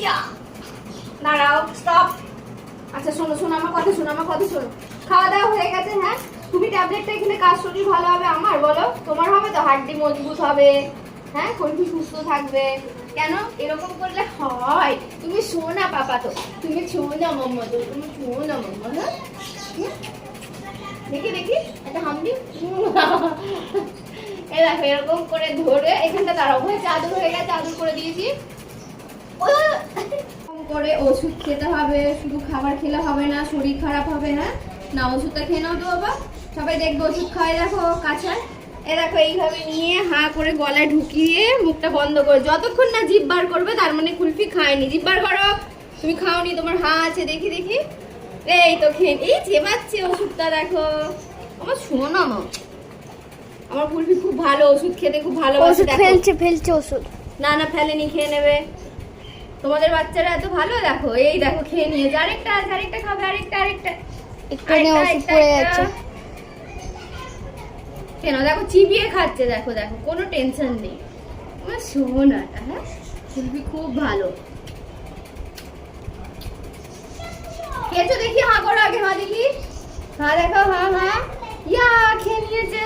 ইয়া দাঁড়াও, স্টপ। আচ্ছা শোনো শোনো, আমার কথা শোনো, আমার কথা শোনো। খাওয়া দাওয়া হয়ে গেছে? হ্যাঁ, তুমি ট্যাবলেটটা খেলে কাজ শরীর ভালো হবে আমার, বলো? তোমার হবে তো, হাড্ডি মজবুত হবে, হ্যাঁ, শরীর সুস্থ থাকবে। কেন এরকম করলে হয়? তুমি শোনা পাপা, তো তুমি শোনা মাম্মা, তো তুমি শোনা মাম্মা। হ্যাঁ দেখি দেখি একটা হামদি। এই দেখো এরকম করে ধরে এখানটা দাঁড়াও, ভাই চাদর হয়ে গেছে, চাদর করে দিয়েছি। করে ওষুধ খেতে হবে, শুধু খাবার খেলে হবে না, শরীর খারাপ হবে। হ্যাঁ না, ওষুধটা খেয়ে নাও তো বাবা। সবাই দেখবে ওষুধ খাওয়াই, দেখো কাছায়। এ দেখো এইভাবে নিয়ে হা করে গলায় ঢুকিয়ে মুখটা বন্ধ করে যতক্ষণ না জিভ বার করবে তার মানে কুলফি খায়নি। জিভ বার করো, তুমি খাওনি, তোমার হা আছে, দেখি দেখি। এই তো খেয়ে, এই চেবাচ্ছে ওষুধটা, দেখো আমার শোনো মা, আমার কুলফি খুব ভালো, ওষুধ খেতে খুব ভালোবাসে। ফেলছে ওষুধ। না না ফেলেনি, খেয়ে নেবে। তোমাদের বাচ্চারা এত ভালো, দেখো এই দেখো খেয়ে নিয়েছে। আরেকটা আছে, আরেকটা খাবে, আরেকটা আরেকটা ওষুধ পড়ে যাচ্ছে। কেন দেখো চিবিয়ে খাচ্ছে, দেখো দেখো কোনো টেনশন নেই। আমার সোনাটা, হ্যাঁ কুলফি খুব ভালো। খেয়েছো দেখি, হা করো আগে, হা দেখি, হা দেখো, হা হা, ইয়া খেয়ে নিয়েছে।